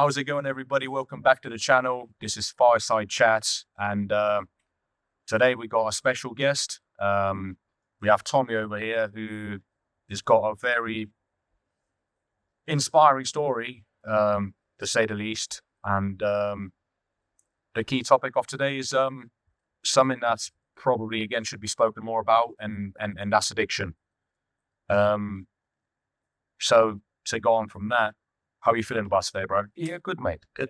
How's it going, everybody? Welcome back to the channel. This is Fireside Chats, and today we got a special guest. We have Tommy over here, who has got a very inspiring story, to say the least. And the key topic of today is something that's probably, again, should be spoken more about, and that's addiction. So to go on from that, how are you feeling about today, bro? Yeah, good, mate. Good.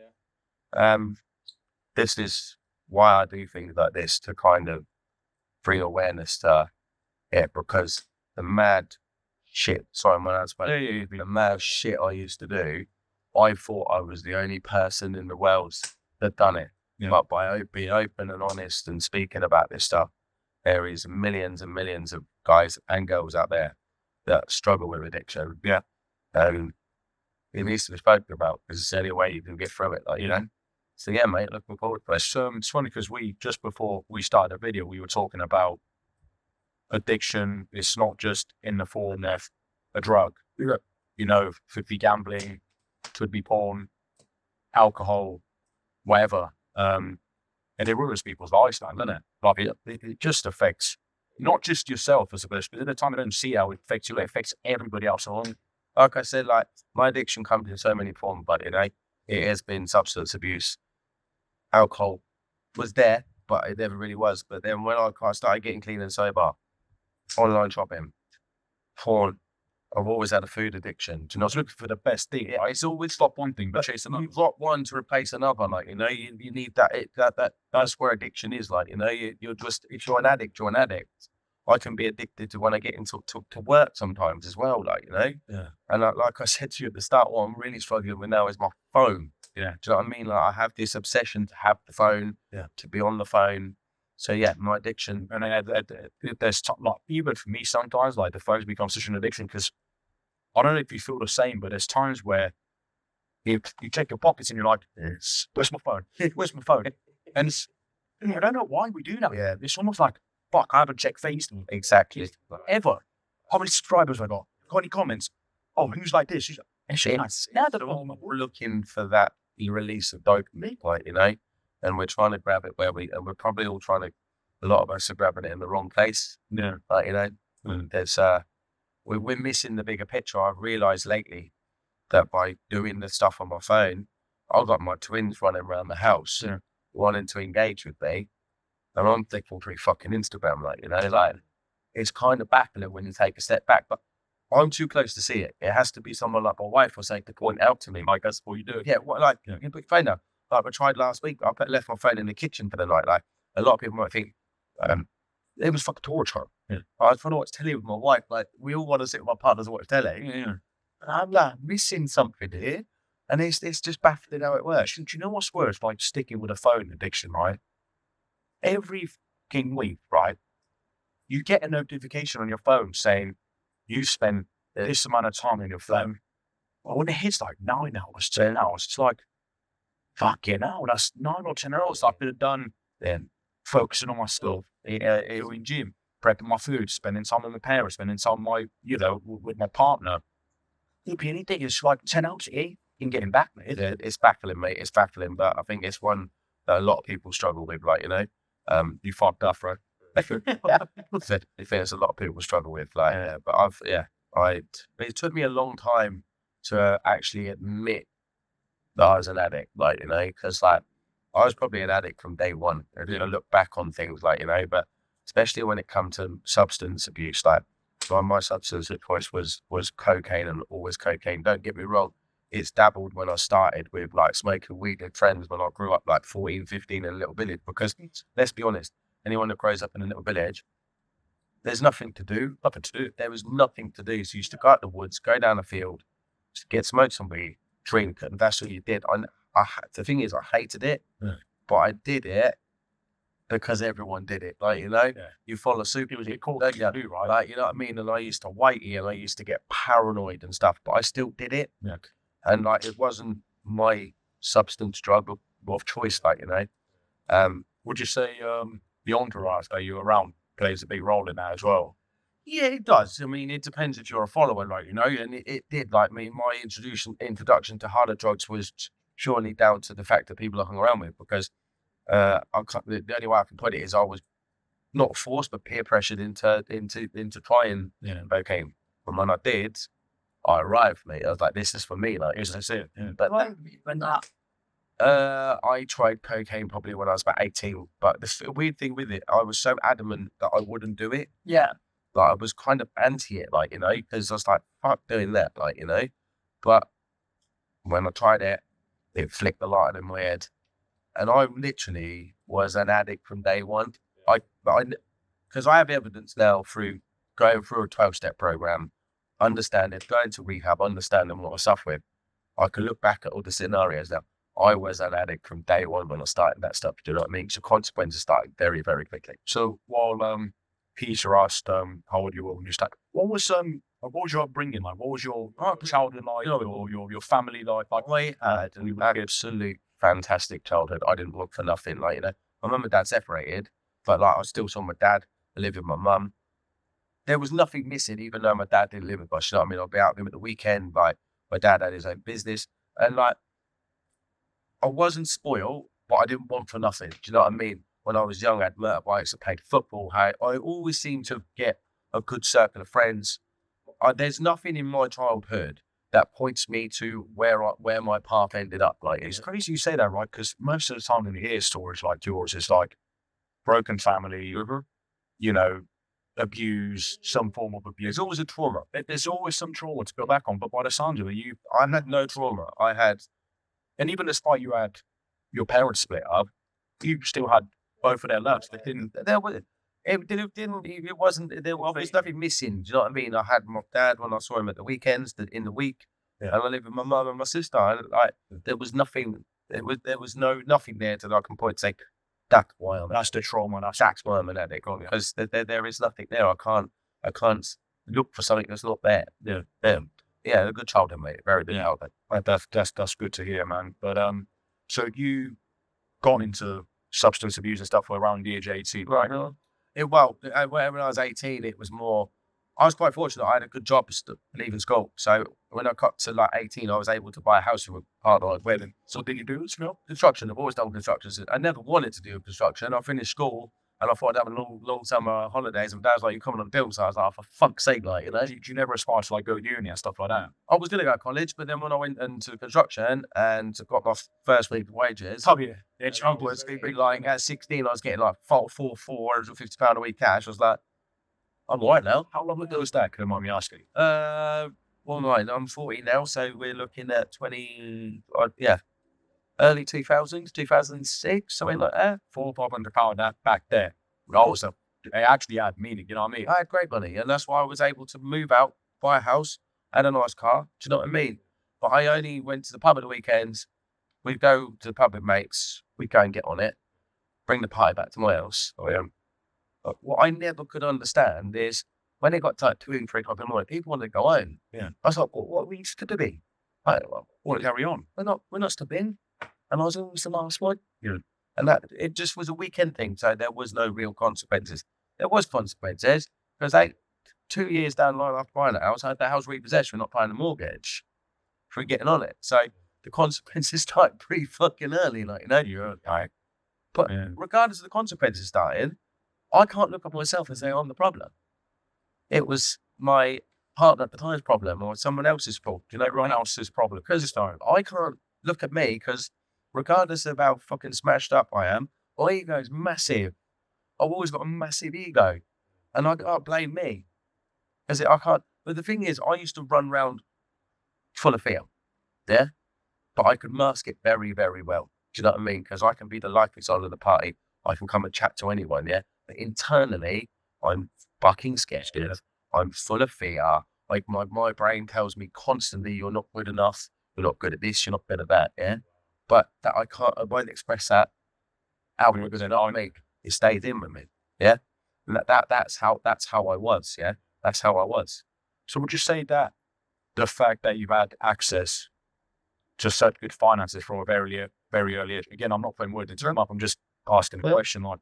This is why I do things like this, to kind of bring awareness to it, because the mad shit, sorry, my husband, the mad shit I used to do, I thought I was the only person in the world that done it. Yeah. But by being open and honest and speaking about this stuff, there is millions and millions of guys and girls out there that struggle with addiction. Yeah. It needs to be spoken about, because it's the only way you can get through it, like, you know. So yeah, mate, looking forward to it. It's funny because just before we started the video, we were talking about addiction. It's not just in the form of a drug. Yeah. You know, could be gambling, could be porn, alcohol, whatever. And it ruins people's lifestyle, doesn't it? Like it just affects not just yourself as a person, but at the time I don't see how it affects you, it affects everybody else along. Like I said, like, my addiction comes in so many forms, but you know, it has been substance abuse. Alcohol was there, but it never really was. But then when I started getting clean and sober, online shopping, porn, I've always had a food addiction. You know, I was looking for the best thing. It's always stop one thing, but chase another. You've got one to replace another, like, you know, you need that's where addiction is, like, you know, you're just, if you're an addict, you're an addict. I can be addicted to when I get into to work sometimes as well, like, you know. Yeah. And like I said to you at the start, what I'm really struggling with now is my phone. Yeah. Do you know what I mean? Like, I have this obsession to have the phone, to be on the phone. So yeah, my addiction. And there's like, even for me sometimes, like, the phone's become such an addiction, because I don't know if you feel the same, but there's times where you check your pockets and you're like, where's my phone? Where's my phone? And I don't know why we do that. Yeah. It's almost like, fuck, I haven't checked Facebook. Exactly. Ever. How many subscribers have I got? Got any comments? Oh, who's like this? We're looking for that release of dopamine, like, you know, and we're trying to grab it and we're probably all a lot of us are grabbing it in the wrong place. Yeah. Like, you know, there's, we're missing the bigger picture. I've realized lately that by doing the stuff on my phone, I've got my twins running around the house, wanting to engage with me. And I'm thinking through fucking Instagram, like, you know, like, it's kind of baffling when you take a step back, but I'm too close to see it. It has to be someone like my wife or something to point out to me. Like, that's what you do. Yeah, you put your phone down. Like, I tried last week, I left my phone in the kitchen for the night. Like, a lot of people might think, it was fucking torture. Yeah. I was trying to watch telly with my wife. Like, we all want to sit with my partners and watch telly. Yeah. And I'm like, missing something here. And it's just baffling how it works. Do you know what's worse? Like, sticking with a phone addiction, right? Every fucking week, right, you get a notification on your phone saying you spent this amount of time on your phone. Well, when it hits like 9 hours, 10 hours, it's like, fucking hell, that's 9 or 10 hours I could have done then, focusing on my stuff, doing gym, prepping my food, spending time with my parents, spending time with with my partner. It'd be anything. It's like 10 hours in getting back, mate. It's baffling, mate. It's baffling, but I think it's one that a lot of people struggle with, like, you know. You fucked up, right? I think there's a lot of people struggle with, like, but it took me a long time to actually admit that I was an addict, like, you know, because, like, I was probably an addict from day one. I didn't look back on things, like, you know, but especially when it comes to substance abuse, like, my substance of choice was cocaine, and always cocaine. Don't get me wrong. It's dabbled when I started with, like, smoking weed with friends when I grew up, like 14, 15 in a little village, because let's be honest, anyone that grows up in a little village, there's nothing to do. There was nothing to do. So you used to go out the woods, go down the field, get smoked some weed, drink, and that's what you did. The thing is, I hated it, but I did it because everyone did it. Like, you know, you follow suit. It was cool to do, right? Like, you know what I mean? And I used to wait here, and I used to get paranoid and stuff, but I still did it. Yeah. And, like, it wasn't my substance drug of choice, like, you know. Would you say the entourage that you around plays a big role in that as well? Yeah, it does. I mean, it depends if you're a follower, like, you know, and it did. Like, me, my introduction to harder drugs was surely down to the fact that people I hung around with, because the only way I can put it is I was not forced but peer pressured into trying cocaine. And when I did, I arrived, mate. I was like, this is for me. Like, That's it. Yeah. but I tried cocaine probably when I was about 18. But the weird thing with it, I was so adamant that I wouldn't do it. Yeah. Like, I was kind of anti it, like, because I was like, fuck doing that, like, But when I tried it, it flicked the light in my head. And I literally was an addict from day one. Because I have evidence now through going through a 12-step program, understanding, going to rehab, understanding what I suffer with. I can look back at all the scenarios now. I was an addict from day one when I started that stuff. Do you know what I mean? So consequences started very, very quickly. So while Peter asked how old you were when you started, what was your upbringing like? What was your childhood like? Your family like? I had an absolute fantastic childhood. I didn't look for nothing. Like, my mum and dad separated, but like I still saw my dad. I lived with my mum. There was nothing missing, even though my dad didn't live with us. You know what I mean? I'd be out with him at the weekend. Like, my dad had his own business, and like, I wasn't spoiled, but I didn't want for nothing. Do you know what I mean? When I was young, I had motorbikes, I played football. I always seemed to get a good circle of friends. There's nothing in my childhood that points me to where my path ended up. Like, it's crazy you say that, right? Because most of the time when you hear stories like yours, it's like broken family, abuse, some form of abuse. There's always a trauma. There's always some trauma to go back on. But by the sound of it, I had no trauma. And even despite you had your parents split up, you still had both of their loves. There was nothing missing. Do you know what I mean? I had my dad when I saw him at the weekends, in the week, and I lived with my mum and my sister. And like, there was nothing. There was nothing there that I can point to say, that's why that's the trauma. That's why I'm an addict. Because there is nothing there. I can't look for something that's not there. Yeah, a good childhood, mate. Very good childhood. That's good to hear, man. But so you got into substance abuse and stuff around the age of 18, right? When I was 18, it was more. I was quite fortunate. I had a good job leaving school. So when I got to like 18, I was able to buy a house with a partner I was with. So did you do construction? I've always done construction. I never wanted to do construction. I finished school and I thought I'd have a long summer holidays. And Dad was like, "You're coming on the bill." So I was like, "For fuck's sake, like, Did you never aspire to like go to uni and stuff like that? I was going to go to college, but then when I went into construction and got my first week of wages, like at 16, I was getting like £450 a week cash. I was like, I'm all right now. How long ago was that? Can you mind me asking? I'm 40 now, so we're looking at 20, early 2000s, 2006, something like that. £400-500 that back there. Also, it actually had meaning, you know what I mean? I had great money, and that's why I was able to move out, buy a house, and a nice car. Do you know what I mean? But I only went to the pub at the weekends. We'd go to the pub with mates. We'd go and get on it, bring the party back to my house. But what I never could understand is when it got to like 2 and 3 o'clock in the morning, people wanted to go home. Yeah. I was like, well, what are we used to doing? Want to carry on? We're not stopping. And I was always the last one. Yeah. And that it just was a weekend thing, so there was no real consequences. There was consequences because 2 years down the line after buying the house, I had the house repossessed for not paying the mortgage for getting on it. So the consequences started pretty fucking early, like, But regardless of the consequences starting, I can't look at myself and say I'm the problem. It was my partner at the time's problem or someone else's fault. Everyone else's problem. Because I can't look at me because regardless of how fucking smashed up I am, my ego is massive. I've always got a massive ego. And I can't blame me. Because I can't. But the thing is, I used to run around full of fear. Yeah? But I could mask it very, very well. Do you know what I mean? Because I can be the lively side of the party. I can come and chat to anyone, yeah? But internally, I'm fucking scared. I'm full of fear. Like, my brain tells me constantly, you're not good enough. You're not good at this. You're not good at that, yeah? But that I won't express that out because it stays in with me, yeah? And that's how I was, yeah? That's how I was. So would you say that the fact that you've had access to such good finances from a very early age, again, I'm not putting words into them up, I'm just asking a question, like,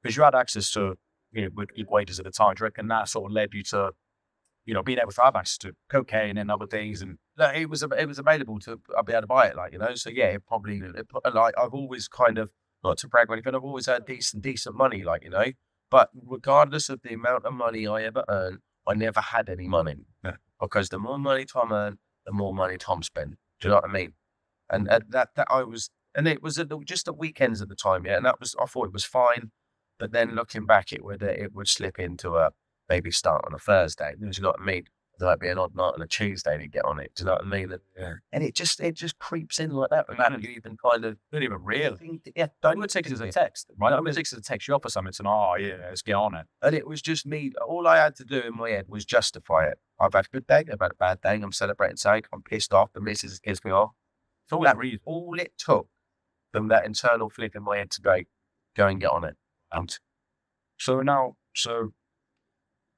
because you had access to, with good wages at the time, do you reckon that sort of led you to, being able to have access to cocaine and other things and like, it was available to, I'll be able to buy it, like, you know. So yeah, like, I've always kind of, not to brag or anything, I've always had decent money, like, you know. But regardless of the amount of money I ever earned, I never had any money. Yeah. Because the more money Tom earned, the more money Tom spent. Do you know what I mean? And that I was, and it was just at weekends at the time, yeah. And I thought it was fine, but then looking back, it would slip into a maybe start on a Thursday. Do you know what I mean? There might be an odd night on a Tuesday to get on it. Do you know what I mean? And it just creeps in like that. Without you even kind of Don't even realize. don't I'm gonna take it as a text, right? I'm gonna take it as a text you up or something. And let's get on it. And it was just me. All I had to do in my head was justify it. I've had a good day. I've had a bad day. I'm celebrating something. I'm pissed off. The missus gives me off. It's always that reason. All it took from that internal flip in my head to go and get on it. And so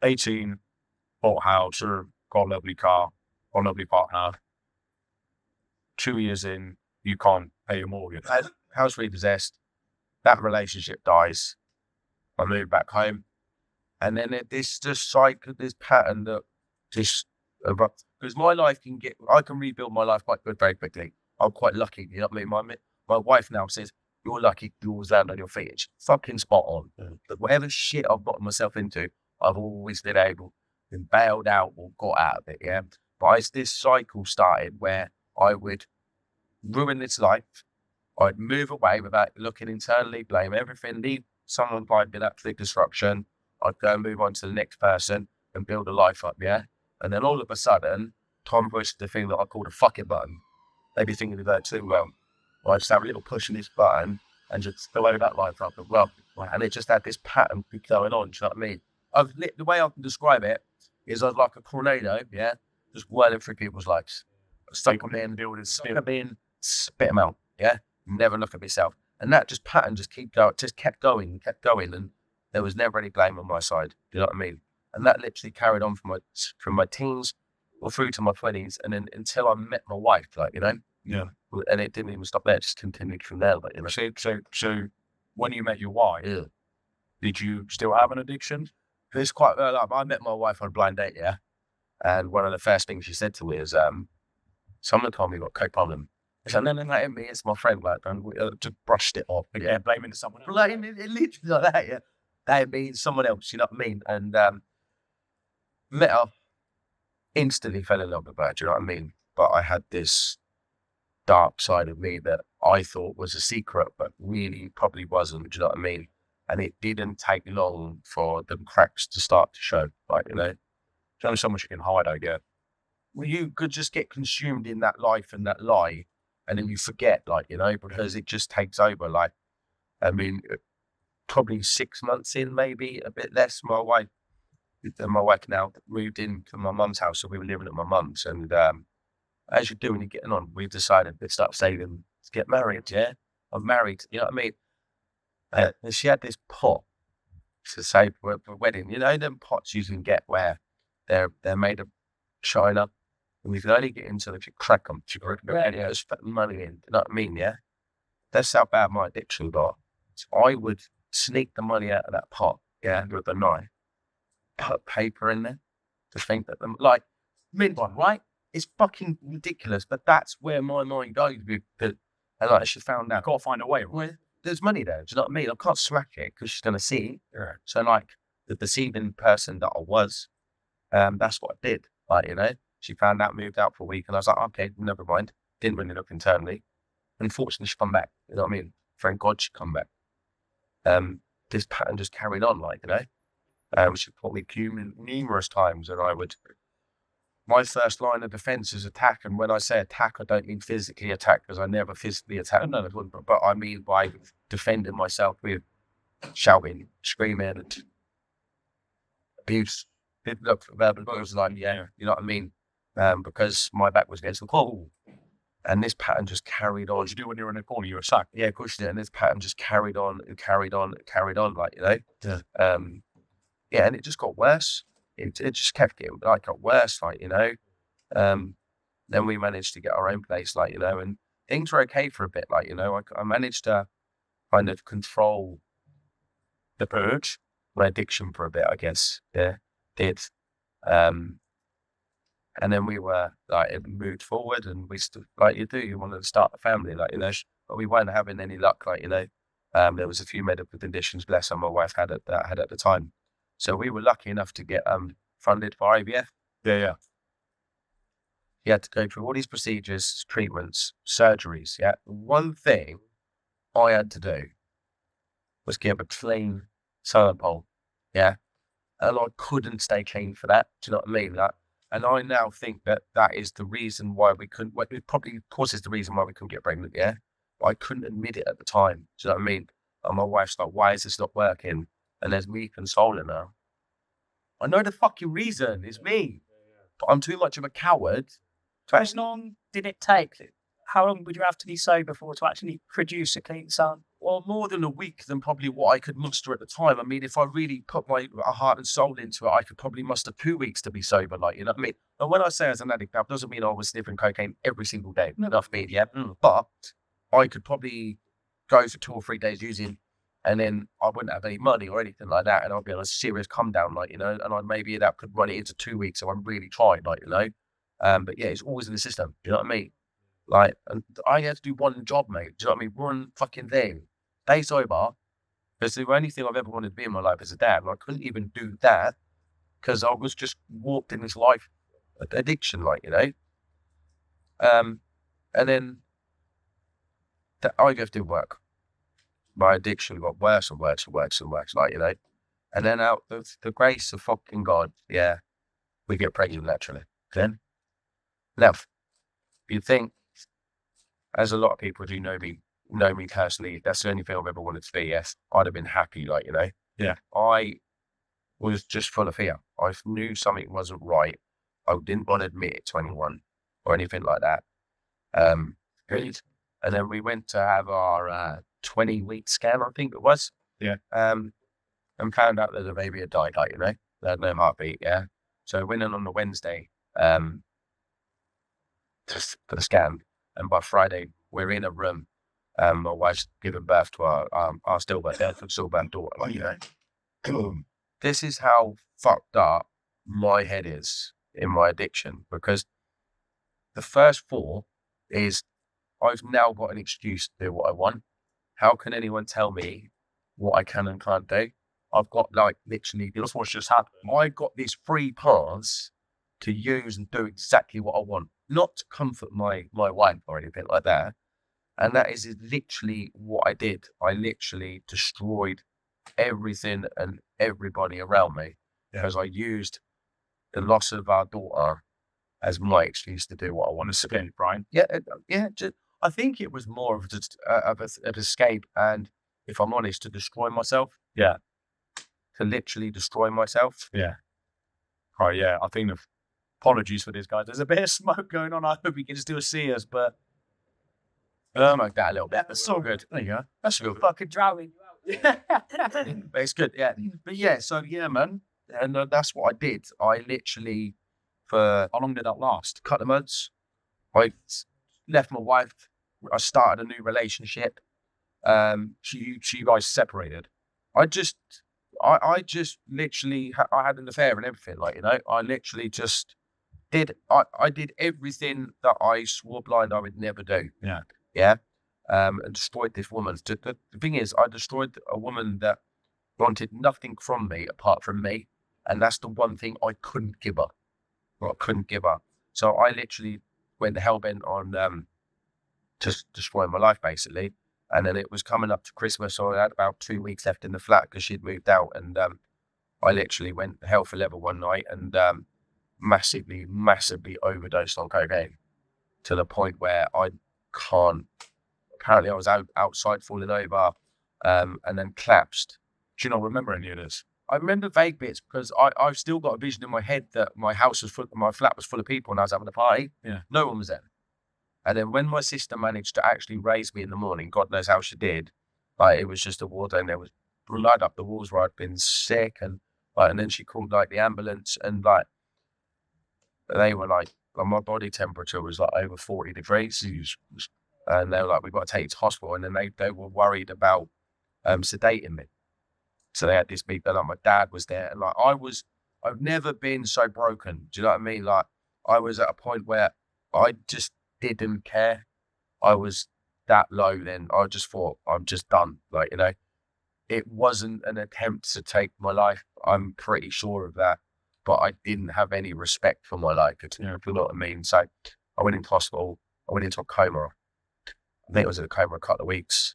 18, bought a house, got a lovely car, got a lovely partner. 2 years in, you can't pay your mortgage. House repossessed. That relationship dies. I moved back home. And then this cycle, this pattern that just erupts. Because my life I can rebuild my life quite good very quickly. I'm quite lucky, you know what I mean? My wife now says, you're lucky you always land on your feet. It's fucking spot on. But whatever shit I've gotten myself into, I've always been bailed out or got out of it, yeah? But this cycle started where I would ruin this life. I'd move away without looking internally, blame everything, leave someone like me that big disruption. I'd go and move on to the next person and build a life up, yeah? And then all of a sudden, Tom pushed the thing that I call the fuck it button. Maybe thinking of that too well. I just have a little push on this button and just blow that life up as well. And it just had this pattern going on, do you know what I mean? The way I can describe it is I was like a tornado, yeah? Just whirling through people's lives. Stuck them in, spit them out, yeah? Never look at myself. And that pattern just kept going, and there was never any blame on my side. Do you know what I mean? And that literally carried on from my teens or through to my 20s, and then until I met my wife, like, you know? Yeah. And it didn't even stop there, it just continued from there, like, you know? So when you met your wife, Yeah. Did you still have an addiction? It's quite, I met my wife on a blind date, yeah? And one of the first things she said to me is, someone told me you got coke problem. I said, no, that ain't me, it's my friend, like, and we just brushed it off. Yeah, blaming someone else. Like, it literally like that, yeah. That ain't me, someone else, you know what I mean? And met her, instantly fell in love with her, do you know what I mean? But I had this dark side of me that I thought was a secret, but really probably wasn't, do you know what I mean? And it didn't take long for the cracks to start to show, like, you know? There's only so much you can hide, I guess. Well, you could just get consumed in that life and that lie, and then you forget, like, you know, because it just takes over. Like, I mean, probably 6 months in, maybe a bit less. My wife now moved into my mum's house, so we were living at my mum's. And as you're doing, you're getting on, we've decided to start saving to get married. Yeah, I'm married. You know what I mean? And she had this pot to save for a wedding. You know, them pots you can get where they're made of china, and we can only get into them if you crack them. Just put money in. You know what I mean? Yeah, that's how bad my addiction got. So I would sneak the money out of that pot, yeah, with a knife, put paper in there to think that them like mint one, right? It's fucking ridiculous, but that's where my mind goes with the. And like she found out, Got to find a way. well, there's money there. Do you know what I mean? I can't smack it because she's gonna see it. Yeah. So like the deceiving person that I was, that's what I did. Like, you know, she found out, moved out for a week, and I was like, okay, never mind. Didn't really look internally. Unfortunately, she come back. You know what I mean? Thank God she come back. This pattern just carried on, like, you know. She caught me numerous times, and my first line of defense is attack. And when I say attack, I don't mean physically attack, because I never physically attack. No, but I mean by defending myself with shouting, screaming, and abuse. Look, verbal abuse, like, yeah, you know what I mean? Because my back was against the wall. And this pattern just carried on. What you do when you're in a corner, you're a sack. Yeah, of course you did. And this pattern just carried on, like, you know? Yeah. Yeah, and it just got worse. It just kept getting, like, got worse, like, you know? Then we managed to get our own place, like, you know, and things were okay for a bit, like, you know? I managed to kind of control the purge, my addiction for a bit, I guess. Yeah, did. And then we were like, it moved forward, and we still, like you do, you wanted to start a family, like, you know, but we weren't having any luck, like, you know. There was a few medical conditions, bless her, my wife had at the time. So we were lucky enough to get funded for IVF. Yeah. He had to go through all these procedures, treatments, surgeries. Yeah. One thing I had to do was give a clean sample. Yeah. And I couldn't stay clean for that. Do you know what I mean? Like, and I now think that is the reason why we couldn't, well, it probably causes the reason why we couldn't get pregnant. Yeah. But I couldn't admit it at the time. Do you know what I mean? And my wife's like, why is this not working? And there's me consoling her. I know the fucking reason. It's me. But I'm too much of a coward. How long did it take? How long would you have to be sober for to actually produce a clean son? Well, more than a week than probably what I could muster at the time. I mean, if I really put my heart and soul into it, I could probably muster 2 weeks to be sober, like, you know what I mean? And when I say as an addict, that doesn't mean I was sniffing cocaine every single day. Enough me, yeah. But I could probably go for 2 or 3 days using, and then I wouldn't have any money or anything like that, and I'd be on a serious come down, like, you know, and maybe that could run it into 2 weeks, so I'm really trying, like, you know. But yeah, it's always in the system. Do you know what I mean? Like, and I had to do one job, mate. Do you know what I mean? One fucking thing. Stay sober. Because the only thing I've ever wanted to be in my life is a dad. And I couldn't even do that because I was just warped in this life addiction, like, you know. And then the IVF didn't work. My addiction got worse and worse and worse and worse, like, you know. And then out of the grace of fucking God, yeah, we get pregnant naturally. Then, now, you'd think, as a lot of people do know me personally, that's the only thing I've ever wanted to be. Yes, I'd have been happy, like, you know. Yeah. I was just full of fear. I knew something wasn't right. I didn't want to admit it to anyone or anything like that. And then we went to have our 20-week scan, I think it was. Yeah. And found out that the baby had died, like, you know. They had no heartbeat, yeah. So I went in on the Wednesday for the scan. And by Friday, we're in a room. My wife's given birth to our stillborn daughter. Like, you know, this is how fucked up my head is in my addiction, because the first 4 is I've now got an excuse to do what I want. How can anyone tell me what I can and can't do? I've got, like, literally, that's what's just happened. I got these free paths to use and do exactly what I want, not to comfort my wife or anything like that. And that is literally what I did. I literally destroyed everything and everybody around me because I used the loss of our daughter as my excuse to do what I want to do, Brian. Yeah. I think it was more of just of escape, and if I'm honest, to destroy myself. Yeah. To literally destroy myself. Yeah. Oh, yeah. I think apologies for this, guys. There's a bit of smoke going on. I hope you can still see us, but Like that a little bit. that's so good. There you go. That's good. Fucking drowning you out. But it's good, yeah. But yeah, so yeah, man. And that's what I did. I literally, for How long did that last? a couple of months, I left my wife. I started a new relationship. You guys separated. I just literally, I had an affair and everything, like, you know. I literally just did, I did everything that I swore blind I would never do. Yeah. Yeah. And destroyed this woman. The thing is, I destroyed a woman that wanted nothing from me apart from me. And that's the one thing I couldn't give her. Or I couldn't give her. So I literally went hellbent on just destroying my life, basically. And then it was coming up to Christmas, so I had about 2 weeks left in the flat because she'd moved out. And I literally went hell for leather one night and massively overdosed on cocaine to the point where I can't. Apparently, I was outside falling over and then collapsed. Do you not remember any of this? I remember vague bits because I've still got a vision in my head that my flat was full of people and I was having a party. Yeah. No one was there. And then when my sister managed to actually raise me in the morning, God knows how she did, like, it was just a war zone. There was blood up the walls where I'd been sick, and then she called, like, the ambulance, and, like, they were like my body temperature was like over 40 degrees. And they were like, we've got to take you to hospital. And then they were worried about sedating me. So they had this big, like, my dad was there. And, like, I've never been so broken. Do you know what I mean? Like, I was at a point where I just didn't care. I was that low then. I just thought, I'm just done. Like, you know, it wasn't an attempt to take my life. I'm pretty sure of that. But I didn't have any respect for my life, if you know what I mean. So I went into hospital. I went into a coma. I think I was in a coma a couple of weeks.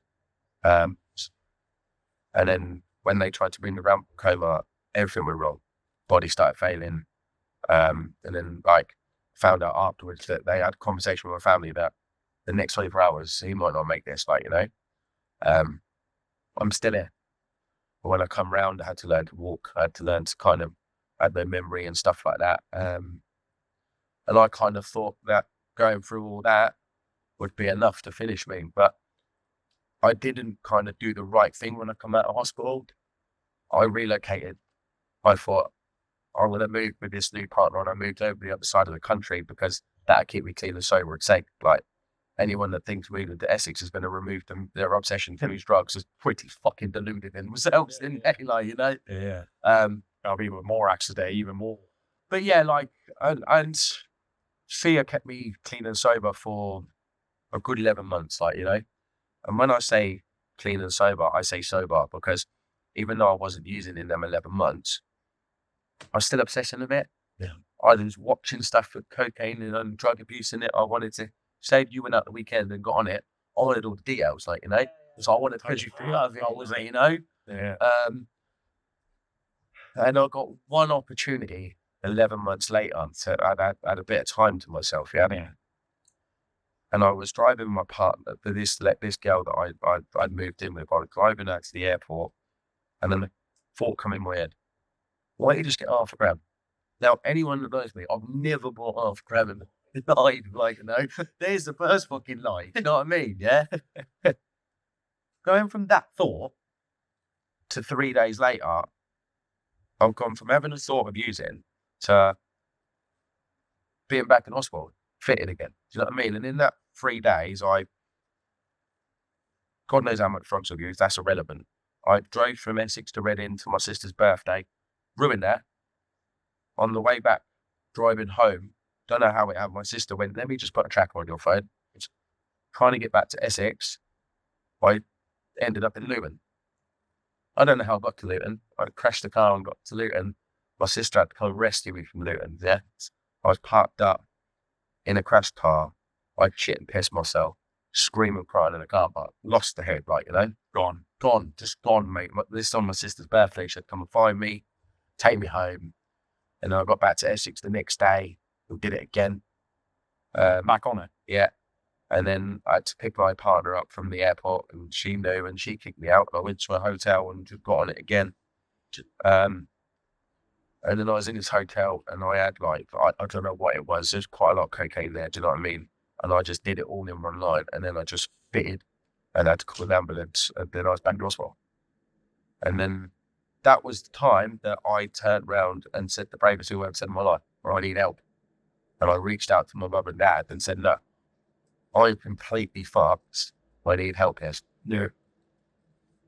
And then when they tried to bring me around from coma, everything went wrong. Body started failing. And then, like, found out afterwards that they had a conversation with my family about the next 24 hours, he might not make this, like, you know. I'm still here. But when I come round, I had to learn to walk. I had to learn to kind of add no memory and stuff like that. And I kind of thought that going through all that would be enough to finish me. But I didn't kind of do the right thing when I come out of hospital. I relocated. I thought, I'm going to move with this new partner, and I moved over the other side of the country because that'll keep me clean and sober and safe. Like, anyone that thinks moving to Essex is going to remove their obsession to use drugs is pretty fucking deluded in themselves, isn't they? Like, you know? Yeah. Um, I'll be even more accident, even more. but yeah, like, and fear kept me clean and sober for a good 11 months, like, you know? And when I say clean and sober, I say sober because even though I wasn't using in them 11 months, I was still obsessing a bit. Yeah. I was watching stuff with cocaine and drug abuse in it. I wanted to say you went out the weekend and got on it. I wanted all the details, like, you know. So I wanted to push you through that. I was like, you know. Yeah. And I got one opportunity 11 months later. So I had a bit of time to myself. Yeah. And I was driving my partner, this girl that I'd moved in with. I was driving her to the airport, and then the thought come in my head, why don't you just get half a gram? Now, anyone that knows me, I've never bought half a gram in my life, like, you know. There's the first fucking lie, you know what I mean, yeah? Going from that thought to 3 days later, I've gone from having a thought of using to being back in hospital, fitted again. Do you know what I mean? And in that 3 days, God knows how much drugs I've used, that's irrelevant. I drove from Essex to Reading to my sister's birthday, ruined that. On the way back, driving home, don't know how it happened. My sister went, let me just put a tracker on your phone. It's trying to get back to Essex. I ended up in Luton. I don't know how I got to Luton. I crashed the car and got to Luton. My sister had to come rescue me from Luton. Yeah, I was parked up in a crashed car. I shit and pissed myself, screaming, crying in a car park. Lost the head, like, you know. Gone, just gone, mate. This is on my sister's birthday. She'd come and find me, take me home. And then I got back to Essex the next day. We did it again. Back on it. Yeah. And then I had to pick my partner up from the airport, and she knew, and she kicked me out. I went to a hotel and just got on it again. And then I was in this hotel, and I had, like, I don't know what it was. There's quite a lot of cocaine there. Do you know what I mean? And I just did it all in one night, and then I just fitted and I had to call an ambulance, and then I was back in hospital. And then that was the time that I turned around and said the bravest thing I've ever said in my life, or I need help. And I reached out to my mum and dad and said, look, I'm completely fucked. I need help here. Yeah.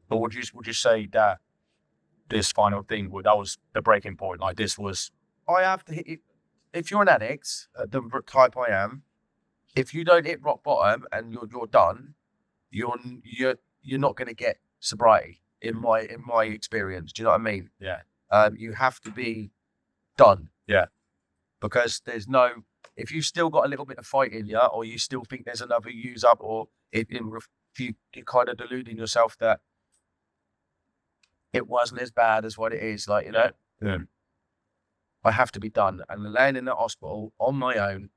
But would you say that this final thing, that was the breaking point? Like, this was... I have to hit it. If you're an addict, the type I am, if you don't hit rock bottom and you're done, you're not going to get sobriety. In my experience, do you know what I mean? Yeah. You have to be done. Yeah. Because there's no, if you've still got a little bit of fight in you, or you still think there's another use up, or if you're kind of deluding yourself that it wasn't as bad as what it is, like, you know. Yeah. I have to be done. And laying in the hospital on my own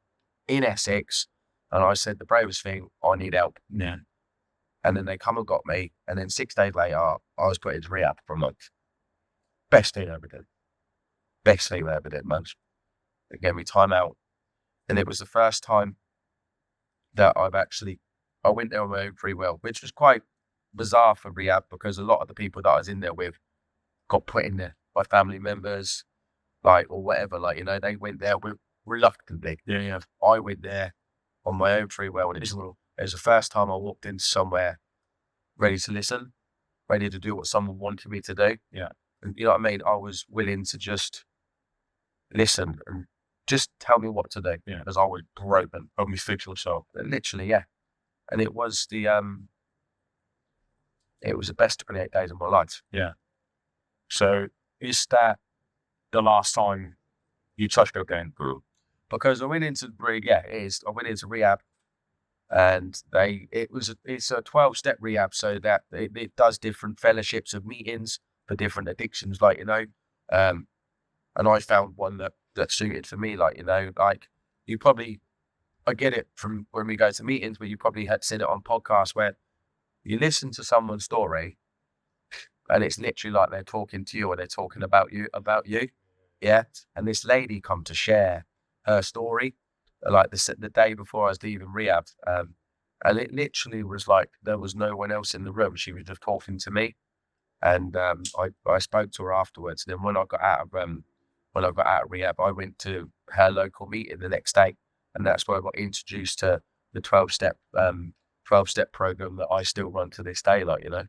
in Essex, and I said the bravest thing, I need help. Yeah. And then they come and got me. And then 6 days later, I was put into rehab for a month. Best thing I ever did. Best thing I ever did, man. They gave me time out. And it was the first time that I went there on my own free will, which was quite bizarre for rehab because a lot of the people that I was in there with got put in there by family members, like, or whatever, like, you know, they went there reluctantly. Yeah. I went there on my own free will, and it was the first time I walked into somewhere ready to listen, ready to do what someone wanted me to do. Yeah. And you know what I mean? I was willing to just listen and just tell me what to do. Yeah. Because I was broken. Help me fix yourself. Literally, yeah. And it was the best 28 days of my life. Yeah. So is that the last time you touched cocaine? Because I went into it is. I went into rehab, and it's a 12-step rehab, so that it does different fellowships of meetings for different addictions, like, you know. And I found one that suited for me, like, you know, like you probably, I get it from when we go to meetings, but you probably had seen it on podcasts where you listen to someone's story and it's literally like they're talking to you or they're talking about you. Yeah. And this lady come to share her story, like the day before I was leaving rehab. And it literally was like there was no one else in the room. She was just talking to me. And I spoke to her afterwards. Then when I got out of rehab, I went to her local meeting the next day, and that's where I got introduced to the 12-step program that I still run to this day. Like, you know,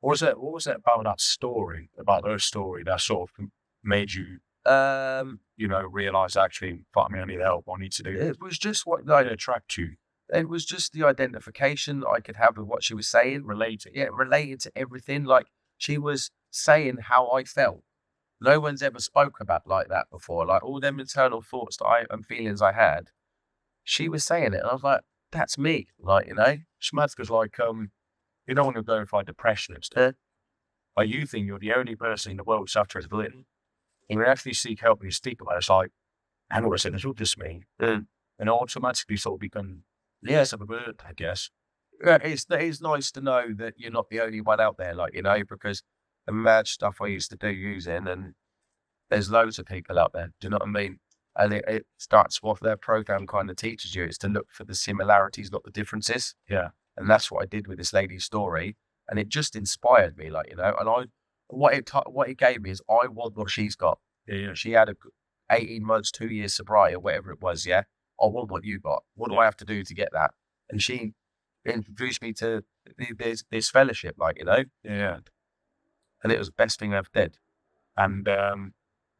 What was it about that story, about her story, that sort of made you, you know, realize actually, fuck me, I need help. I need to do it. It was just what Did it attract you? it was just the identification I could have with what she was saying. Related. Yeah, related to everything. Like, she was saying how I felt. No one's ever spoke about like that before. Like, all them internal thoughts and feelings I had, she was saying it, and I was like, that's me. Like, you know, It's mad because, like, you don't want to go for like depression and stuff. Like, you think you're the only person in the world suffering with it. And you actually seek help and you speak about it, it's like, hang on a second, it's not just me. And automatically sort of become less of a burden, I guess. yeah, it's nice to know that you're not the only one out there, like, you know, because the mad stuff I used to do using, and there's loads of people out there. Do you know what I mean? And it starts what their program kind of teaches you is to look for the similarities, not the differences. Yeah. And that's what I did with this lady's story, and it just inspired me, like, you know. And what it gave me is I want what she's got. Yeah. She had 18 months, 2 years sobriety, or whatever it was. Yeah, I want what you got. What do I have to do to get that? And she introduced me to this fellowship, like, you know. Yeah. And it was the best thing I ever did. And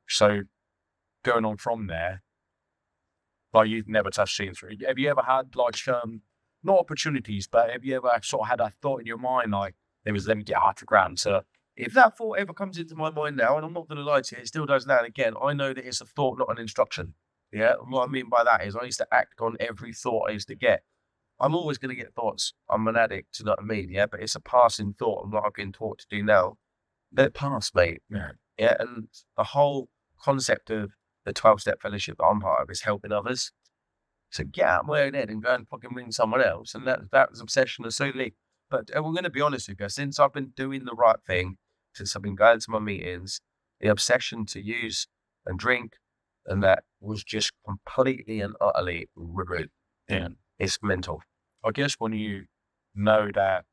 so going on from there, like, you've never touched scene three. Have you ever had like not opportunities, but have you ever sort of had a thought in your mind like there was let me get hard to ground? So If that thought ever comes into my mind now, and I'm not going to lie to you, it still does now and again, I know that it's a thought, not an instruction. Yeah, and what I mean by that is I used to act on every thought I used to get. I'm always going to get thoughts. I'm an addict, you know what I mean? Yeah, but it's a passing thought, and what I've been taught to do now, let it pass, mate. yeah, Yeah, and the whole concept of the 12-step fellowship that I'm part of is helping others. So get out of my own head and go and fucking ring someone else. And that was obsession and so me. But we're going to be honest with you, since I've been doing the right thing, since I've been going to my meetings, the obsession to use and drink and that was just completely and utterly removed. yeah. It's mental. I guess when you know that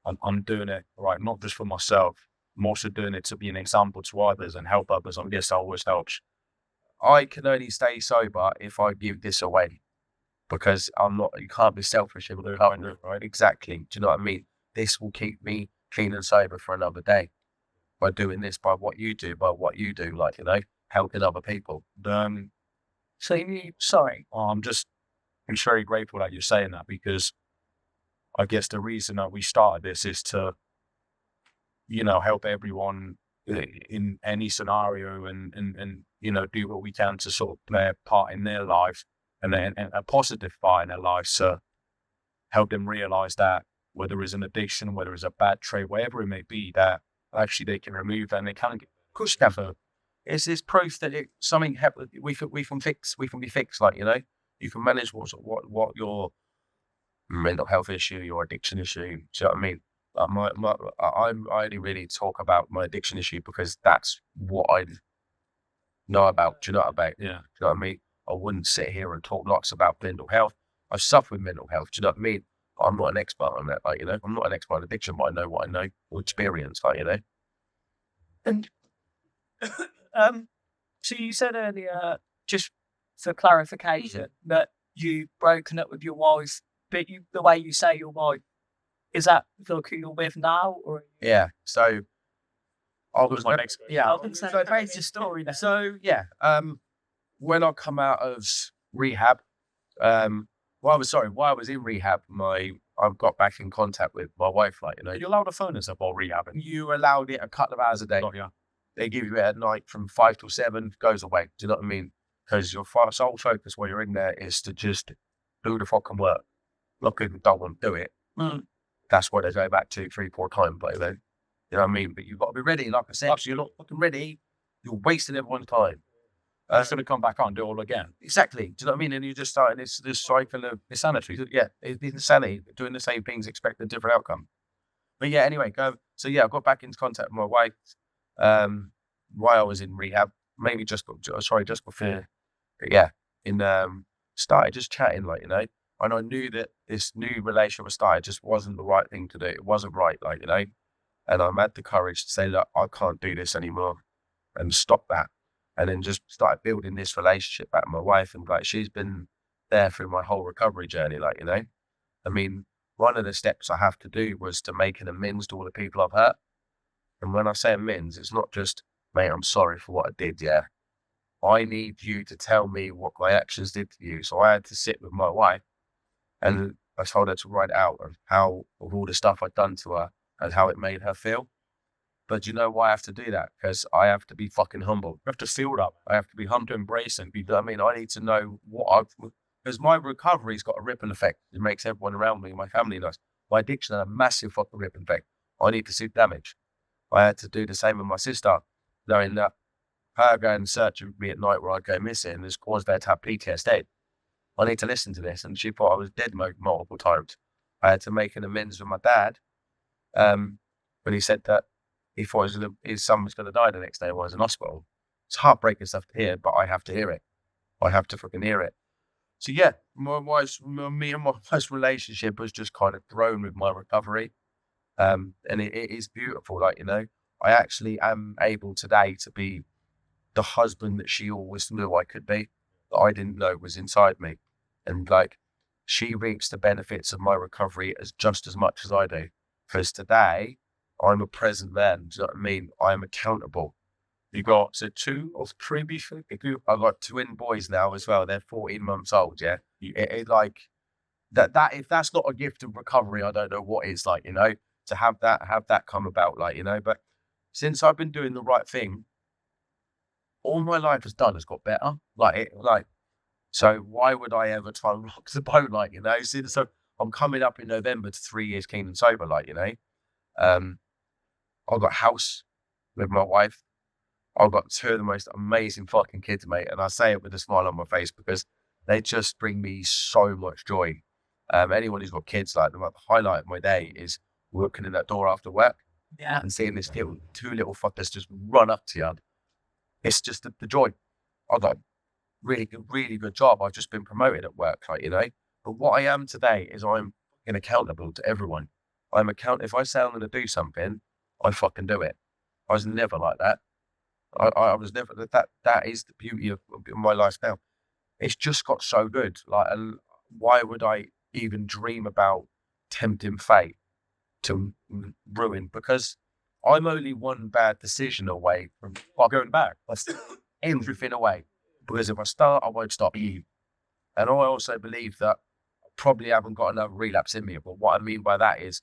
I'm doing it right, not just for myself, I'm also doing it to be an example to others and help others. I guess that always helps. I can only stay sober if I give this away, because you can't be selfish if you can't do it, right? Exactly. Do you know what I mean? This will keep me clean and sober for another day by doing this, by what you do, like, you know, helping other people. So sorry. I'm very grateful that you're saying that, because I guess the reason that we started this is to, you know, help everyone in any scenario and you know, do what we can to sort of play a part in their life and a positive part in their lives to help them realize that whether it's an addiction, whether it's a bad trait, whatever it may be, that actually they can remove and they can get pushed together. It's this proof that something happened. We can be fixed. Like, you know, you can manage what your mental health issue, your addiction issue. Do you know what I mean? I only really talk about my addiction issue because that's what I know about. Do you know what about? Yeah. Do you know what I mean? I wouldn't sit here and talk lots about mental health. I suffer with mental health. Do you know what I mean? But I'm not an expert on that. Like, you know, I'm not an expert on addiction, but I know what I know or experience. Like, you know. And so you said earlier, just for clarification, that you've broken up with your wife, but the way you say your wife, is that the who you're with now, or? Yeah. So I was my next. yeah. I was gonna say, praise your story now. So yeah. when I come out of rehab, while I was in rehab, I got back in contact with my wife. Like, you know, You allowed to phone us up while rehabbing. you allowed it a couple of hours a day. Got ya. They give you it at night from 5 till 7, goes away. Do you know what I mean? Because your sole focus while you're in there is to just do the fucking work. A lot of people don't want to do it. That's why they go back 2, 3, 4 times. But then, you know what I mean? But you've got to be ready. Like I said, if you're not fucking ready, you're wasting everyone's time. It's going to come back on and do it all again. Exactly. Do you know what I mean? And you're just starting this cycle of Insanity. yeah, it's insanity. Doing the same things, expect a different outcome. But yeah, anyway, I got back into contact with my wife while I was in rehab, maybe just before. But yeah, started just chatting, like, you know, and I knew that this new relationship I started just wasn't the right thing to do. It wasn't right, like, you know, and I had the courage to say, look, I can't do this anymore and stop that. And then just started building this relationship back with my wife. And like, she's been there through my whole recovery journey. Like, you know, I mean, one of the steps I have to do was to make an amends to all the people I've hurt. And when I say amends, it's not just, mate, I'm sorry for what I did. Yeah. I need you to tell me what my actions did to you. So I had to sit with my wife and I told her to write out of all the stuff I'd done to her and how it made her feel. But you know why I have to do that? Because I have to be fucking humble. You have to feel that. I have to be humble to embrace and I mean, I need to know because my recovery's got a ripple effect. It makes everyone around me, my family knows. My addiction had a massive fucking ripple effect. I need to see damage. I had to do the same with my sister, knowing that her going searching for me at night where I'd go missing has caused her to have PTSD. I need to listen to this. And she thought I was dead multiple times. I had to make an amends with my dad. But he said that he thought his son was going to die the next day while I was in hospital. It's heartbreaking stuff to hear, but I have to hear it. I have to fucking hear it. So yeah, me and my wife's relationship was just kind of grown with my recovery. And it is beautiful. Like, you know, I actually am able today to be the husband that she always knew I could be, that I didn't know was inside me. And like, she reaps the benefits of my recovery just as much as I do. Because today, I'm a present man. Do you know what I mean? I am accountable. You got 2 or 3 before? I've got twin boys now as well. They're 14 months old. Yeah, it like that. If that's not a gift of recovery, I don't know what is. Like, you know, to have that come about. Like, you know, but since I've been doing the right thing, all my life has got better. So why would I ever try and rock the boat? Like, you know, so I'm coming up in November to 3 years clean and sober. Like, you know, I've got a house with my wife. I've got 2 of the most amazing fucking kids, mate. And I say it with a smile on my face because they just bring me so much joy. Anyone who's got kids, like, the highlight of my day is walking in that door after work and seeing this 2 little fuckers just run up to you. It's just the joy. I've got a really good job. I've just been promoted at work, like, you know. But what I am today is I'm fucking accountable to everyone. If I say I'm going to do something, I fucking do it. I was never like that. I was never that is the beauty of my life now. It's just got so good. Like, and why would I even dream about tempting fate to ruin? Because I'm only one bad decision away from going back. That's everything away. Because if I start, I won't stop you. And I also believe that I probably haven't got another relapse in me. But what I mean by that is,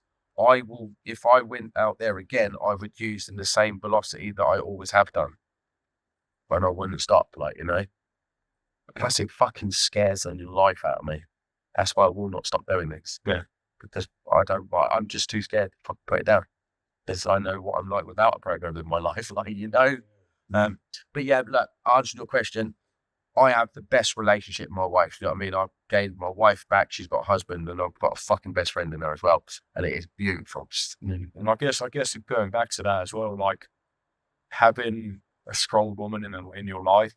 if I went out there again, I would use in the same velocity that I always have done. But I wouldn't stop, like, you know. Plus, it fucking scares the life out of me. That's why I will not stop doing this. Yeah. Because I'm just too scared to fucking put it down. Because I know what I'm like without a program in my life, like, you know. But yeah, look, answering your question, I have the best relationship with my wife. You know what I mean? I've gained my wife back. She's got a husband, and I've got a fucking best friend in there as well. And it is beautiful. And I guess going back to that as well, like, having a strong woman in your life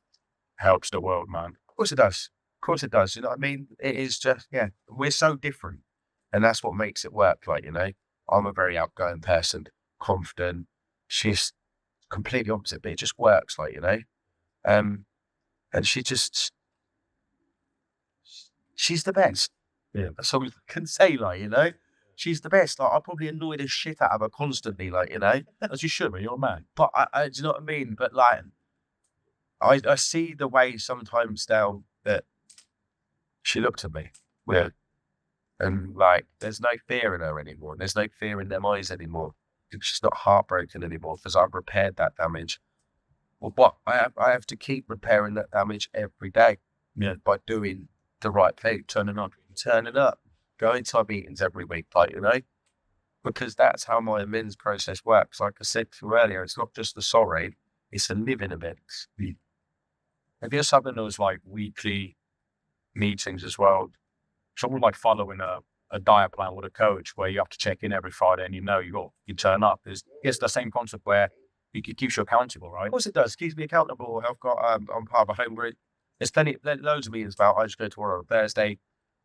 helps the world, man. Of course it does. Of course it does. You know what I mean? It is just, yeah, we're so different. And that's what makes it work. Like, you know, I'm a very outgoing person, confident. She's completely opposite, but it just works, like, you know. And she's the best. Yeah. That's all I can say, like, you know. She's the best. Like, I probably annoy the shit out of her constantly, like, you know. As you should, but you're a man. But I do you know what I mean? But like, I see the way sometimes now that she looked at me, yeah, and like there's no fear in her anymore. There's no fear in them eyes anymore. She's not heartbroken anymore because I've repaired that damage. Well, what I have to keep repairing that damage every day, by doing the right thing, turning up, going to our meetings every week, like, because that's how my amends process works. Like I said to you earlier, it's not just the sorry, it's a living amends. If you have something that was like weekly meetings as well, something like following a diet plan with a coach where you have to check in every Friday and you turn up. It's the same concept where it keeps you accountable, right? Of course it does. Keeps me accountable. I'm part of a home group. There's loads of meetings about. I just go to one on a Thursday,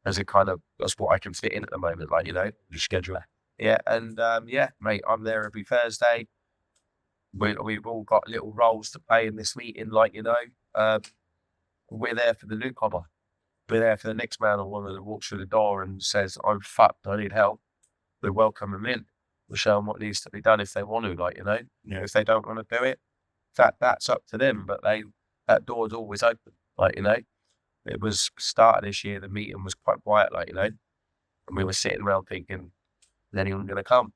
as that's what I can fit in at the moment. Like, Your schedule. Yeah, and mate, I'm there every Thursday. We've all got little roles to play in this meeting, like, we're there for the newcomer. We're there for the next man or woman that walks through the door and says, "I'm fucked, I need help." We welcome them in. We show them what needs to be done if they want to, like, if they don't want to do it, that's up to them. But that door's always open, like, It was started this year. The meeting was quite quiet, like, and we were sitting around thinking, "Is anyone going to come?"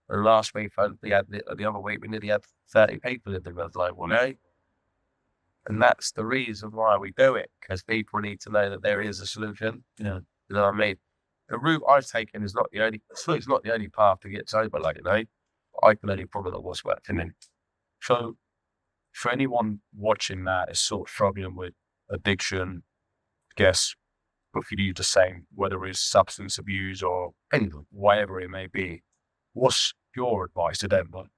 And last week, the other week, we nearly had 30 people in the room, like, and that's the reason why we do it, because people need to know that there is a solution. Yeah. You know what I mean? The route I've taken is not the only path to get sober, like, I can only follow what's working. And So for anyone watching that is sort of struggling with addiction, guess if you do the same, whether it's substance abuse or anything, whatever it may be, what's your advice to them? Like,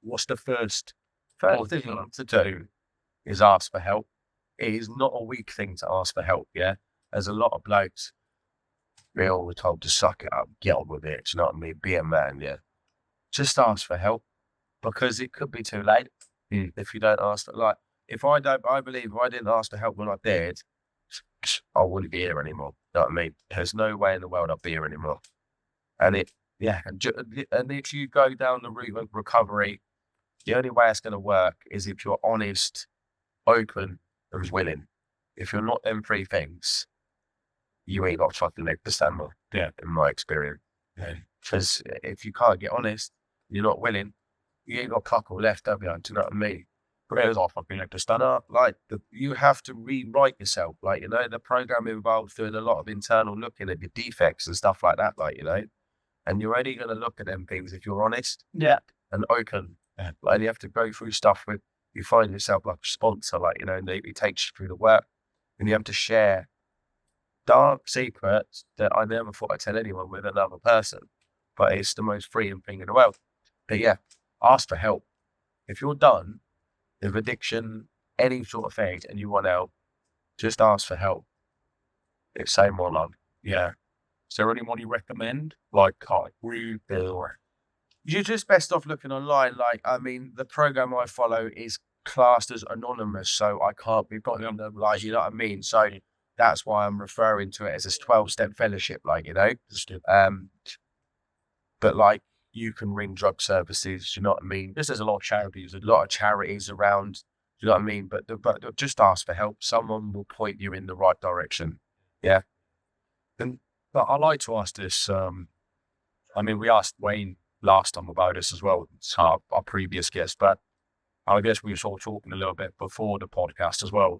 what's the first thing to do is ask for help. It is not a weak thing to ask for help, yeah? There's a lot of blokes, we're all told to suck it up, get on with it, do you know what I mean? Be a man, yeah? Just ask for help, because it could be too late if you don't ask. Like, I believe if I didn't ask for help when I did, I wouldn't be here anymore, you know what I mean? There's no way in the world I'd be here anymore. And and if you go down the route of recovery, the only way it's going to work is if you're honest, open, and willing. If you're not them three things, you ain't got a fucking leg to stand on. Yeah. In my experience. Because if you can't get honest, you're not willing, you ain't got cockle left, have you? Do you know what I mean? There's off fucking leg to stand up. Like, you have to rewrite yourself. Like, the program involves doing a lot of internal looking at your defects and stuff like that, like, and you're only going to look at them things if you're honest. Yeah. And open. Like, you have to go through stuff with, you find yourself like a sponsor, like, and he takes you through the work, and you have to share dark secrets that I never thought I'd tell anyone with another person, but it's the most freeing thing in the world. But yeah, ask for help. If you're done with addiction, any sort of thing, and you want help, just ask for help. It's same or none. Yeah. Is there anyone you recommend? Like, you're just best off looking online. Like, I mean, the program I follow is classed as anonymous, so I can't be putting on them, like, you know what I mean? So that's why I'm referring to it as a 12-step fellowship, like, but like, you can ring drug services, you know what I mean? There's a lot of charities. A lot of charities around, you know what I mean? But just ask for help. Someone will point you in the right direction. Yeah. But I like to ask this. I mean, we asked Wayne last time about this as well, our previous guest, but I guess we were sort of talking a little bit before the podcast as well.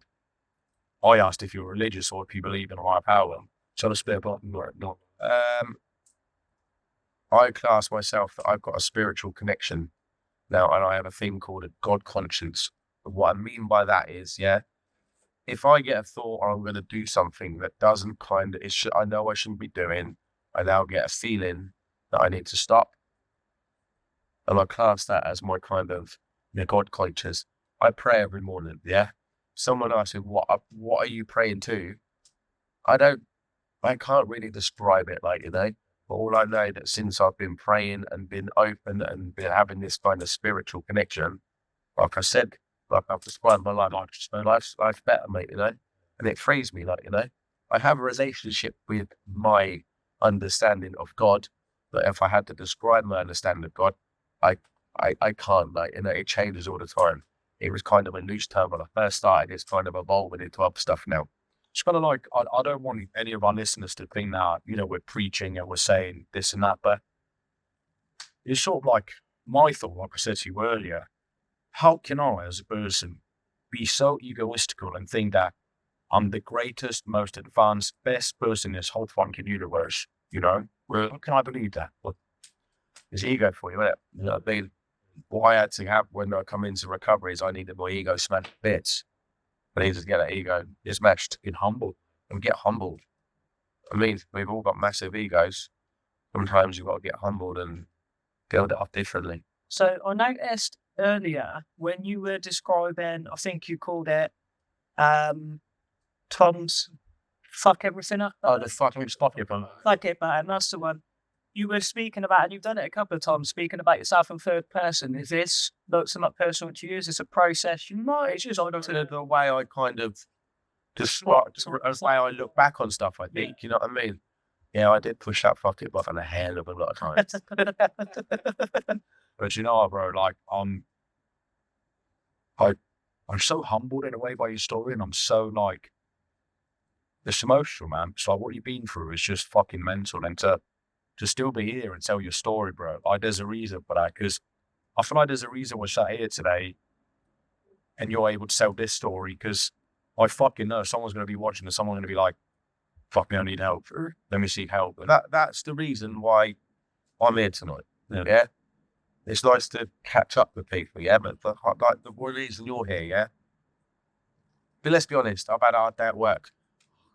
I asked if you're religious or if you believe in a higher power. So let's split up or not. I class myself that I've got a spiritual connection now, and I have a thing called a God conscience. And what I mean by that is, if I get a thought or I'm going to do something that doesn't I know I shouldn't be doing, I now get a feeling that I need to stop. And I class that as my kind of God conscience. I pray every morning, Someone asked me, what are you praying to? I can't really describe it, like, but all I know that since I've been praying and been open and been having this kind of spiritual connection, like I said, like I've described my life's better, mate, and it frees me, like, I have a relationship with my understanding of God, but if I had to describe my understanding of God, I can't, like, it changes all the time. it was kind of a loose term when I first started. It's kind of evolving into other stuff now. It's kind of like, I don't want any of our listeners to think that, we're preaching and we're saying this and that, but it's sort of like my thought, like I said to you earlier, how can I, as a person, be so egoistical and think that I'm the greatest, most advanced, best person in this whole fucking universe, How can I believe that? Well, it's ego for you, isn't it? You know what I mean? What I had to have when I come into recovery is I needed my ego smashed to bits. I needed to get that ego smashed. Get humbled. And get humbled. I mean, we've all got massive egos. Sometimes you've got to get humbled and build it up differently. So I noticed earlier when you were describing, I think you called it Tom's fuck everything up. Oh, the fucking fuck it, man. Fuck it, man. That's the one. You were speaking about, and you've done it a couple of times, speaking about yourself in third person. Is this not so much personal to you? Is this a process? It's just the way I kind of the way I look back on stuff, I think. You know what I mean? Yeah, I did push that fuck it button a hell of a lot of times. But you know what, bro? Like, I'm so humbled in a way by your story, and I'm so like, it's emotional, man. So what you've been through is just fucking mental, and to still be here and tell your story, bro. Like, there's a reason for that, because I feel like there's a reason we're sat here today, and you're able to tell this story, because I fucking know someone's going to be watching, and someone's going to be like, fuck me, I need help. Let me seek help. And That's the reason why I'm here tonight. Yeah. It's nice to catch up with people, yeah, but like the reason you're here, yeah. But let's be honest, I've had a hard day at work.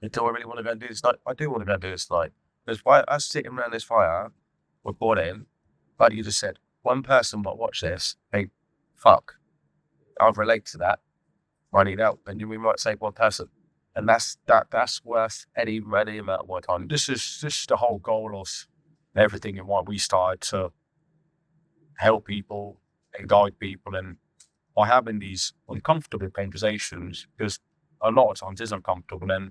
Do I really want to go and do this tonight? I do want to go and do this tonight. Because why us sitting around this fire, we're bored in, like you just said, one person might watch this, think, fuck, I'll relate to that. I need help. And we might save one person. And that's worth any amount of my time. This is the whole goal of everything and why we started to help people and guide people, and by having these uncomfortable conversations, because a lot of times it's uncomfortable, and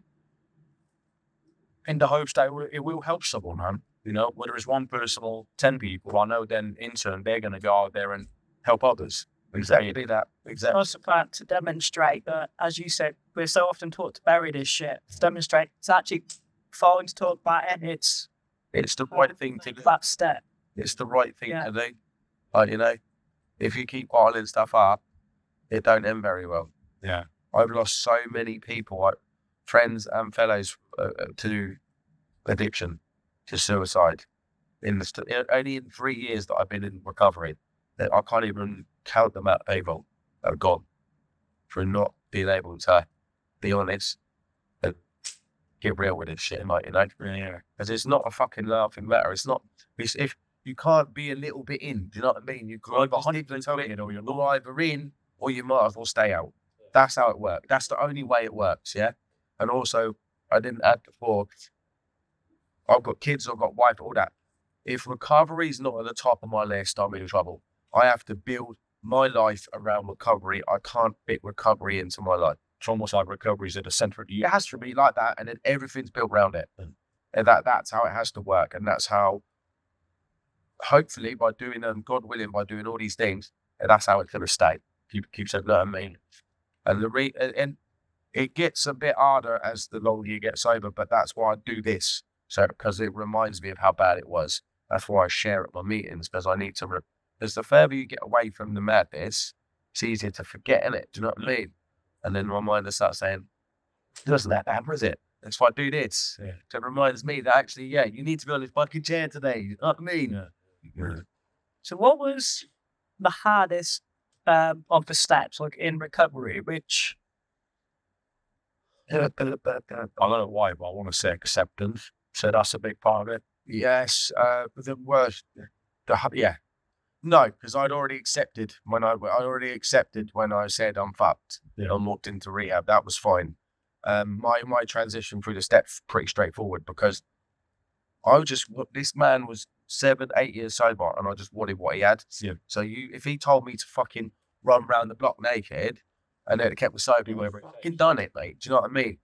in the hopes that it will help someone, man. Whether it's one person or 10 people, I know then in turn they're going to go out there and help others. Exactly that. Exactly. It's also to demonstrate that, as you said, we're so often taught to bury this shit. To demonstrate it's actually fine to talk about it. It's the right thing to do. That step. It's the right thing to do. Like, if you keep piling stuff up, it don't end very well. Yeah. I've lost so many people, friends and fellows, to addiction, to suicide. Only in 3 years that I've been in recovery, that I can't even count the amount of people that have gone for not being able to be honest and get real with this shit, Yeah. Because it's not a fucking laughing matter. If you can't be a little bit in, do you know what I mean? You can either 100% or you're either in, or you might as well stay out. That's how it works. That's the only way it works, yeah? And also, I didn't add before, I've got kids, I've got wife, all that. If recovery is not at the top of my list, I'm in trouble. I have to build my life around recovery. I can't fit recovery into my life. It's almost like recovery is at the center of you. It has to be like that, and then everything's built around it. And that's how it has to work, and that's how, hopefully, by doing them, God willing, by doing all these things, and that's how it's going to stay. Keep saying, I mean. And and it gets a bit harder as the longer you get sober, but that's why I do this. So, because it reminds me of how bad it was. That's why I share at my meetings, because I need to, because the further you get away from the madness, it's easier to forget, innit? Do you know what I mean? And then my mind will start saying, it wasn't that bad, was it? That's why I do this. Yeah. So it reminds me that actually, you need to be on this fucking chair today. You know what I mean? Yeah. So what was the hardest of the steps, like in recovery, which... I don't know why, but I want to say acceptance. So that's a big part of it. Yes, the worst. No, because I'd already accepted when I said I'm fucked. Yeah. And walked into rehab. That was fine. My transition through the steps pretty straightforward, because this man was 7-8 years sober, and I just wanted what he had. Yeah. So if he told me to fucking run around the block naked, and then it kept me sober, he would have fucking done it, mate. Do you know what I mean?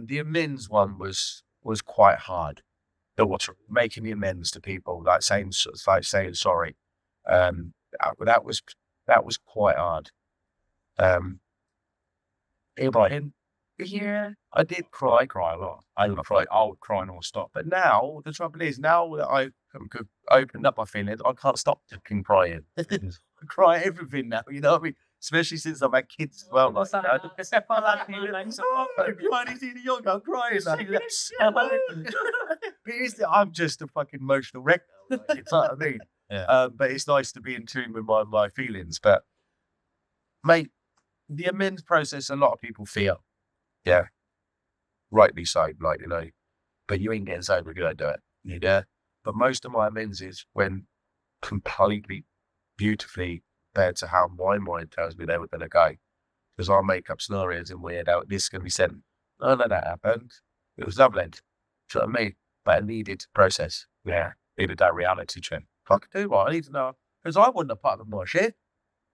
The amends one was quite hard. Making the amends to people, like saying sorry. That was quite hard. Yeah, I did cry. I cry a lot. I would cry non-stop. But now, the trouble is, now that I could open up my feelings, I can't stop fucking crying. I cry at everything now, you know what I mean? Especially since I've had kids as well. What's like, that? you know? I'm crying, see the young, I'm crying. I'm just a fucking emotional wreck. You know what I mean? Yeah. But it's nice to be in tune with my feelings. But, mate, the amends process, a lot of people feel. Yeah, rightly so, like, you know, but you ain't getting sober if you don't do it. Yeah. But most of my amends is when completely beautifully compared to how my mind tells me they were going to go. Because I make up scenarios in weird out. This can be said, no, that happened. It was lovely. Do you know what I mean? But I needed to process. Yeah. Needed that reality check. Fuck, do what? I need to know. Because I wouldn't have put up with my shit.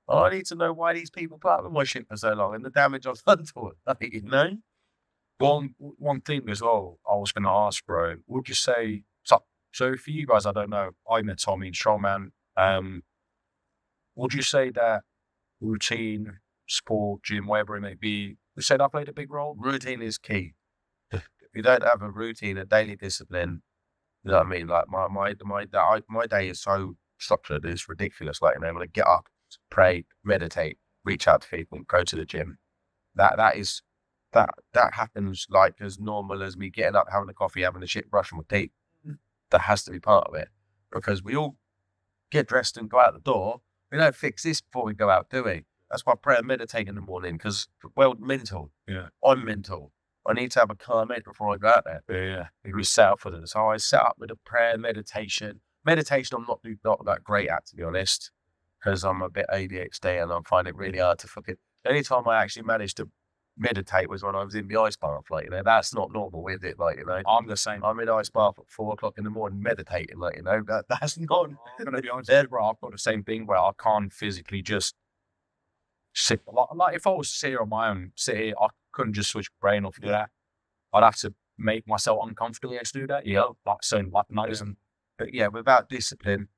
I need to know why these people put up with my shit for so long and the damage I've done to it, you know? One thing as well, I was going to ask, bro, would you say, so for you guys, I don't know, I met Tommy and Strongman. Would you say that routine, sport, gym, whatever it may be, would you say that played a big role? Routine is key. If you don't have a routine, a daily discipline, you know what I mean? Like my day is so structured, it's ridiculous. Like, you know, when I get up, pray, meditate, reach out to people, go to the gym. That happens like as normal as me getting up, having a coffee, having a shit, brushing my teeth. That has to be part of it because we all get dressed and go out the door. We don't fix this before we go out, do we? That's why I pray and meditate in the morning because, well, mental. Yeah. I'm mental. I need to have a calm head before I go out there. Yeah. It was set up for this. So I set up with a prayer, meditation. Meditation I'm not that great at, to be honest, because I'm a bit ADHD and I find it really hard to fucking... The only time I actually managed to meditate was when I was in the ice bath, like, you know, that's not normal, is it? Like, you know, I'm the same. I'm in ice bath at 4 o'clock in the morning meditating, like, you know, that's not... I'm going to be honest with you, bro, I've got the same thing where I can't physically just sit. Like if I was to sit here on my own, I couldn't just switch my brain off to do that. I'd have to make myself uncomfortable to do that, like certain like nights. And but yeah, without discipline,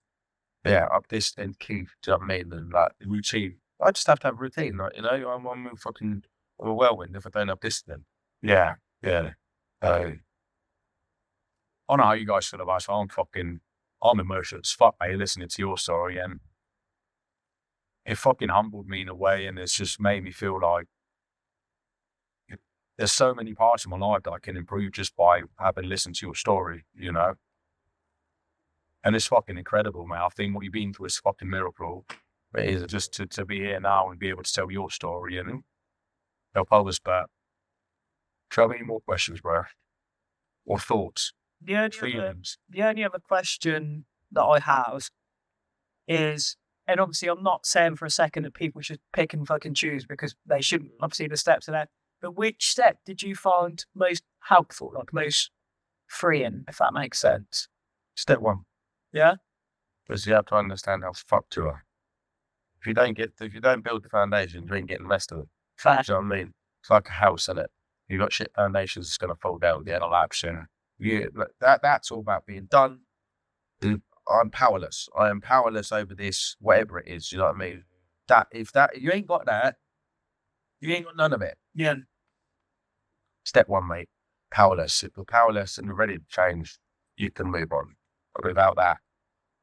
discipline key, do you know what I mean? And like the routine, I just have to have a routine, like, you know, I'm a whirlwind if I don't have discipline. Yeah. I don't know how you guys feel about it, so I'm emotional as fuck, mate, listening to your story, and it fucking humbled me in a way, and it's just made me feel like there's so many parts of my life that I can improve just by having listened to your story, you know? And it's fucking incredible, man. I think what you've been through is fucking miracle. It is just to be here now and be able to tell your story and help others. But do you have any more questions, bro? Or thoughts? Feelings? The only other question that I have is, and obviously I'm not saying for a second that people should pick and fucking choose because they shouldn't. Obviously the steps are there. But which step did you find most helpful, like most freeing, if that makes sense? Step one. Yeah? Because you have to understand how fucked you are. If you don't build the foundation, you ain't getting the rest of it. Fair. Do you know what I mean? It's like a house, isn't it? You've got shit foundations, it's going to fall down. Yeah, Collapse, yeah. Yeah, that's all about being done. I'm powerless. I am powerless over this, whatever it is. You know what I mean? If you ain't got that, you ain't got none of it. Yeah. Step one, mate. Powerless. If you're powerless and you're ready to change, you can move on. But without that,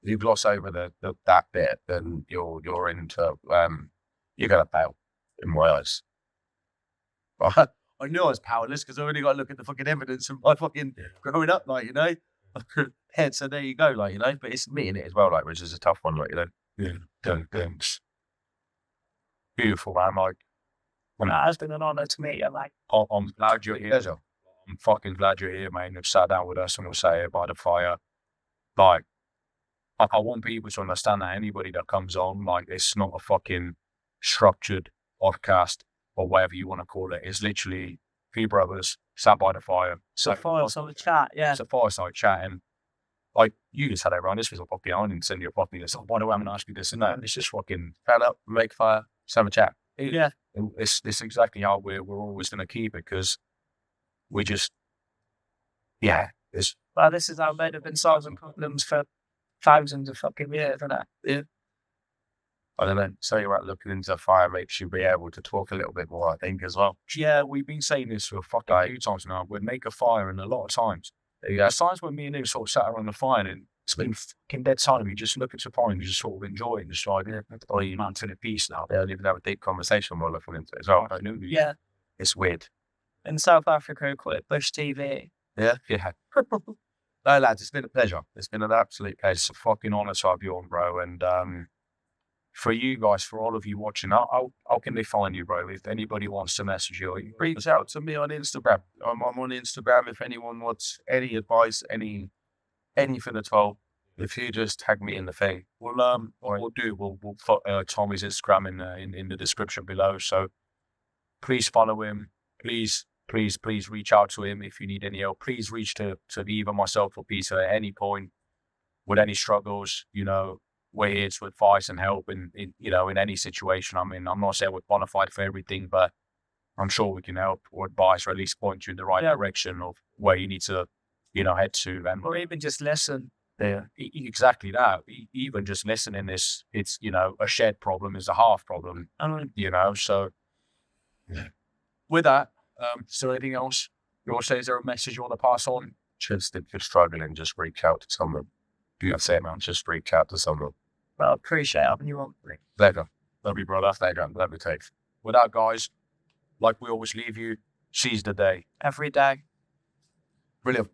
if you gloss over that bit, then you're into you're gonna fail in my eyes. But I knew I was powerless because I already got to look at the fucking evidence of my fucking growing up, like, you know. So there you go, like, you know. But it's admitting it as well, like, which is a tough one, like, you know. Yeah. Beautiful, man. Like, It has been an honour to meet you, mate. I'm glad you're here. Pleasure. I'm fucking glad you're here, mate. You've sat down with us and we'll say it by the fire. Like, I want people to understand that anybody that comes on, like, it's not a fucking structured podcast or whatever you want to call it. It's literally three brothers sat by the fire. So fireside chat, yeah. It's a fireside chat, and like you just had everyone. This was a fucking, I didn't send you a fucking list. By the way, I'm gonna ask you this and that. It's just fucking fan up, make fire, just have a chat. Yeah. It's exactly how we're always gonna keep it because we just Well, this is how men have been solving problems for thousands of fucking years, isn't it? Yeah. I don't know, something about looking into fire makes you be able to talk a little bit more, I think, as well. Yeah, we've been saying this for a fucking few times now. We'd make a fire, and a lot of times, there's times when me and him sort of sat around the fire and it's been fucking dead silent. We just look at the fire and you just sort of enjoy it. Just like, you man, to the peace now. They don't even have a deep conversation while looking into it as well. Yeah. It's weird. In South Africa, we call it Bush TV. Yeah. No, lads, it's been a pleasure. It's been an absolute pleasure. It's a fucking honour to have you on, bro. And for you guys, for all of you watching, how can they find you, bro? If anybody wants to message you, reach out to me on Instagram. I'm on Instagram. If anyone wants any advice, anything at all, if you just tag me in the thing, we'll put Tommy's Instagram in the description below. So please follow him. Please reach out to him if you need any help. Please reach to either myself or Peter at any point with any struggles. We're here to advise and help in any situation. I mean, I'm not saying we're qualified for everything, but I'm sure we can help or advise or at least point you in the right direction of where you need to, head to. Or even just listen. Yeah, exactly that. Even just listening is, it's, a shared problem is a half problem, so with that, is there anything else you want to say? Is there a message you want to pass on? Just if you're struggling, just reach out to someone. That's it, man. Just reach out to someone. Well, appreciate having you on. Pleasure. Love you, brother. Pleasure. Love you, Tate. With that, guys, like we always leave you, seize the day. Every day. Brilliant.